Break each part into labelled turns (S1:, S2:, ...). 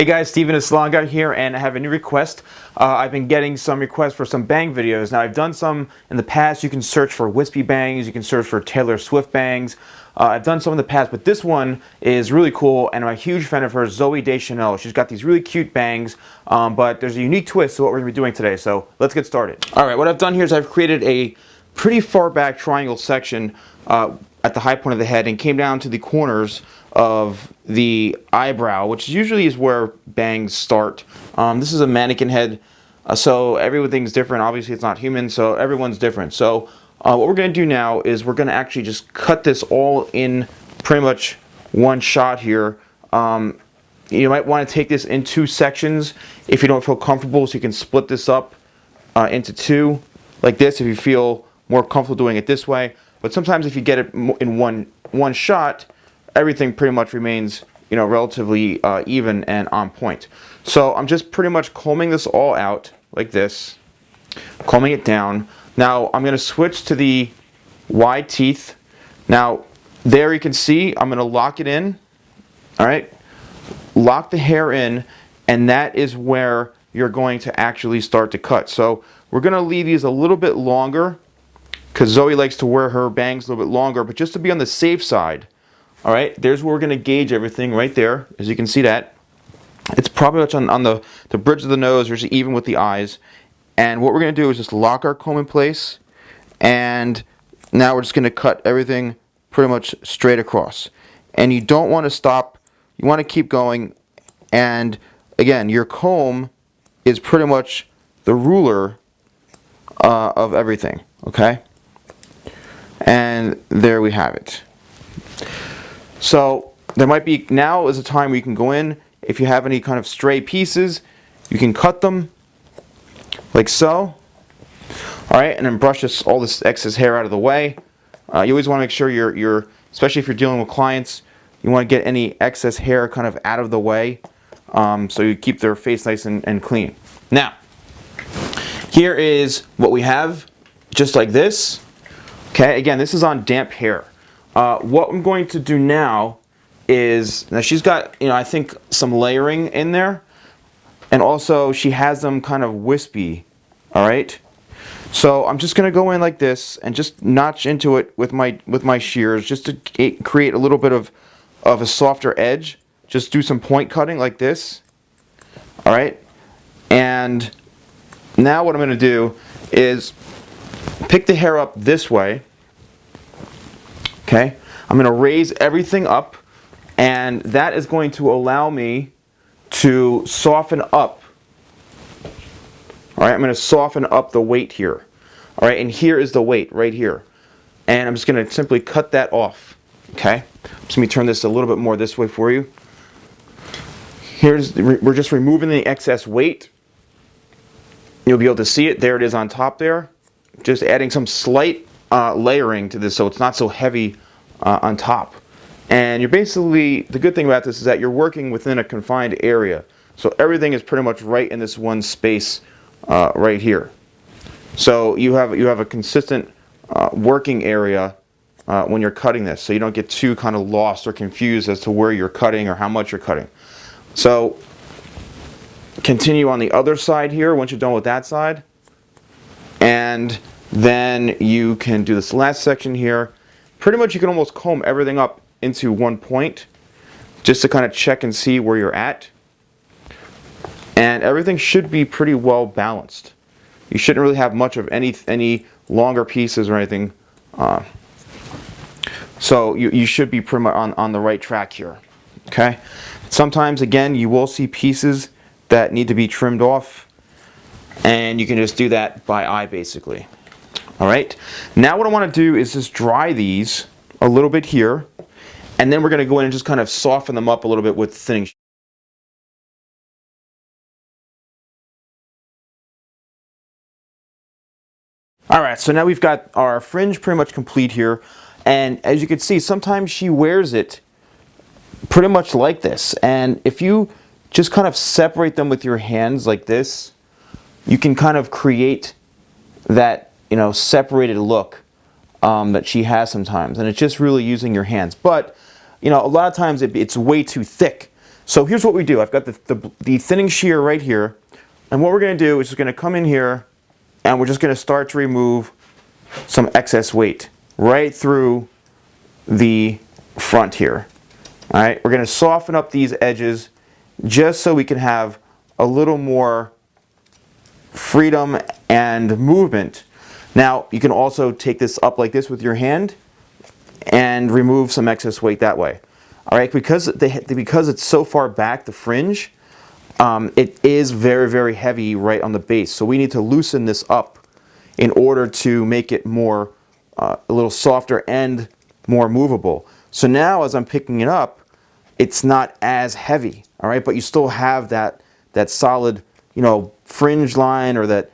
S1: Hey guys, Stephen, TheSalonGuy here, and I have a new request. I've been getting some requests for some bang videos. Now, I've done some in the past. You can search for wispy bangs, you can search for Taylor Swift bangs. I've done some in the past, but this one is really cool, and I'm a huge fan of hers, Zooey Deschanel. She's got these really cute bangs, but there's a unique twist to what we're going to be doing today, so let's get started. Alright, what I've done here is I've created a pretty far back triangle section at the high point of the head and came down to the corners of the eyebrow, which usually is where bangs start. This is a mannequin head, so everything's different. Obviously it's not human, so everyone's different. So what we're going to do now is we're going to actually just cut this all in pretty much one shot here. You might want to take this in two sections if you don't feel comfortable, so you can split this up into two like this if you feel more comfortable doing it this way. But sometimes if you get it in one shot, everything pretty much remains, you know, relatively even and on point. So I'm just pretty much combing this all out like this, combing it down. Now I'm going to switch to the wide teeth. Now there you can see I'm going to lock it in. All right, lock the hair in, and that is where you're going to actually start to cut. So we're going to leave these a little bit longer because Zoe likes to wear her bangs a little bit longer, but just to be on the safe side. All right, there's where we're going to gauge everything right there, as you can see that. It's probably much on the bridge of the nose, or even with the eyes. And what we're going to do is just lock our comb in place, and now we're just going to cut everything pretty much straight across. And you don't want to stop, you want to keep going. And again, your comb is pretty much the ruler of everything, okay? And there we have it. So there might be, now is a time where you can go in. If you have any kind of stray pieces, you can cut them like so. All right, and then brush all this excess hair out of the way. You always want to make sure you're, especially if you're dealing with clients, you want to get any excess hair kind of out of the way, so you keep their face nice and clean. Now, here is what we have, just like this. Okay, again, this is on damp hair. What I'm going to do now is, now she's got, you know, I think some layering in there, and also she has them kind of wispy. All right, so I'm just going to go in like this and just notch into it with my shears, just to create a little bit of a softer edge. Just do some point cutting like this. All right, and now what I'm going to do is pick the hair up this way. Okay, I'm going to raise everything up, and that is going to allow me to soften up. All right, I'm going to soften up the weight here. All right, and here is the weight right here. And I'm just going to simply cut that off. Okay, so let me turn this a little bit more this way for you. We're just removing the excess weight. You'll be able to see it. There it is on top there. Just adding some slight layering to this so it's not so heavy on top. And you're basically, the good thing about this is that you're working within a confined area. So everything is pretty much right in this one space right here. So you have a consistent working area when you're cutting this, so you don't get too kind of lost or confused as to where you're cutting or how much you're cutting. So continue on the other side here once you're done with that side. And then you can do this last section here. Pretty much you can almost comb everything up into one point just to kind of check and see where you're at. And everything should be pretty well balanced. You shouldn't really have much of any longer pieces or anything. So you should be pretty much on the right track here. Okay. Sometimes, again, you will see pieces that need to be trimmed off, and you can just do that by eye basically. All right, now what I want to do is just dry these a little bit here, and then we're going to go in and just kind of soften them up a little bit with thinning. All right, so now we've got our fringe pretty much complete here, and as you can see, sometimes she wears it pretty much like this, and if you just kind of separate them with your hands like this, you can kind of create that, you know, separated look that she has sometimes, and it's just really using your hands. But you know, a lot of times it's way too thick, So here's what we do. I've got the thinning shear right here, and what we're going to do is just going to come in here and we're just going to start to remove some excess weight right through the front here. All right, we're going to soften up these edges just so we can have a little more freedom and movement. Now you can also take this up like this with your hand and remove some excess weight that way. All right, because it's so far back, the fringe, it is very, very heavy right on the base. So we need to loosen this up in order to make it more, a little softer and more movable. So now as I'm picking it up, it's not as heavy, all right? But you still have that solid, you know, fringe line or that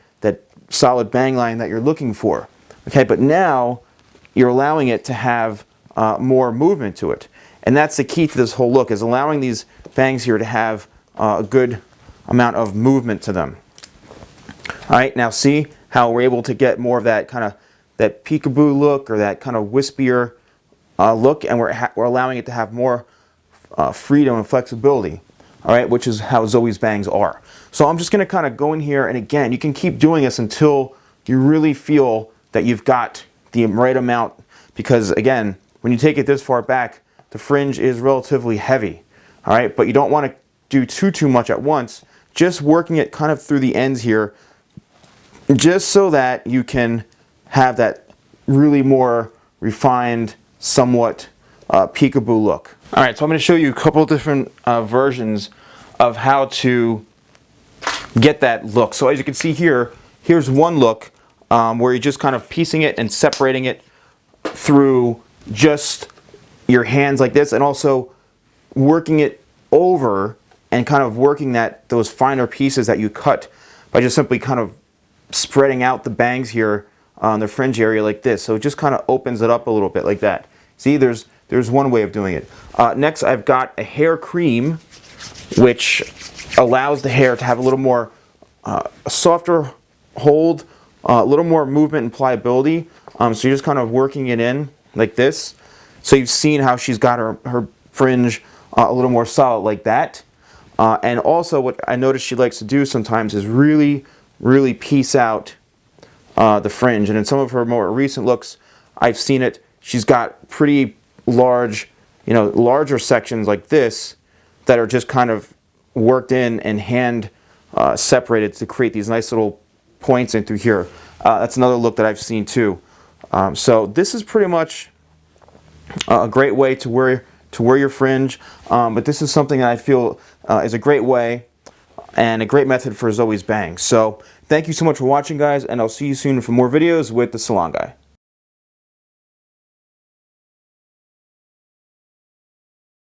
S1: solid bang line that you're looking for. Okay, but now you're allowing it to have more movement to it. And that's the key to this whole look, is allowing these bangs here to have a good amount of movement to them. All right, now see how we're able to get more of that kind of that peekaboo look or that kind of wispier look, and we're allowing it to have more freedom and flexibility. All right, which is how Zoey's bangs are. So I'm just going to kind of go in here, and again, you can keep doing this until you really feel that you've got the right amount, because again, when you take it this far back, the fringe is relatively heavy. All right, but you don't want to do too much at once. Just working it kind of through the ends here, just so that you can have that really more refined, somewhat peekaboo look. All right, so I'm going to show you a couple different versions of how to get that look. So as you can see here, here's one look where you're just kind of piecing it and separating it through just your hands like this, and also working it over and kind of working those finer pieces that you cut by just simply kind of spreading out the bangs here on the fringe area like this. So it just kind of opens it up a little bit like that. See, there's one way of doing it. Next, I've got a hair cream, which allows the hair to have a little more a softer hold, a little more movement and pliability. So you're just kind of working it in like this. So you've seen how she's got her fringe a little more solid like that. And also what I notice she likes to do sometimes is really piece out the fringe. And in some of her more recent looks, I've seen it, she's got pretty large, larger sections like this that are just kind of worked in and hand separated to create these nice little points in through here. That's another look that I've seen too. So this is pretty much a great way to wear your fringe, but this is something that I feel is a great way and a great method for Zoey's bangs. So thank you so much for watching, guys, and I'll see you soon for more videos with the Salon Guy.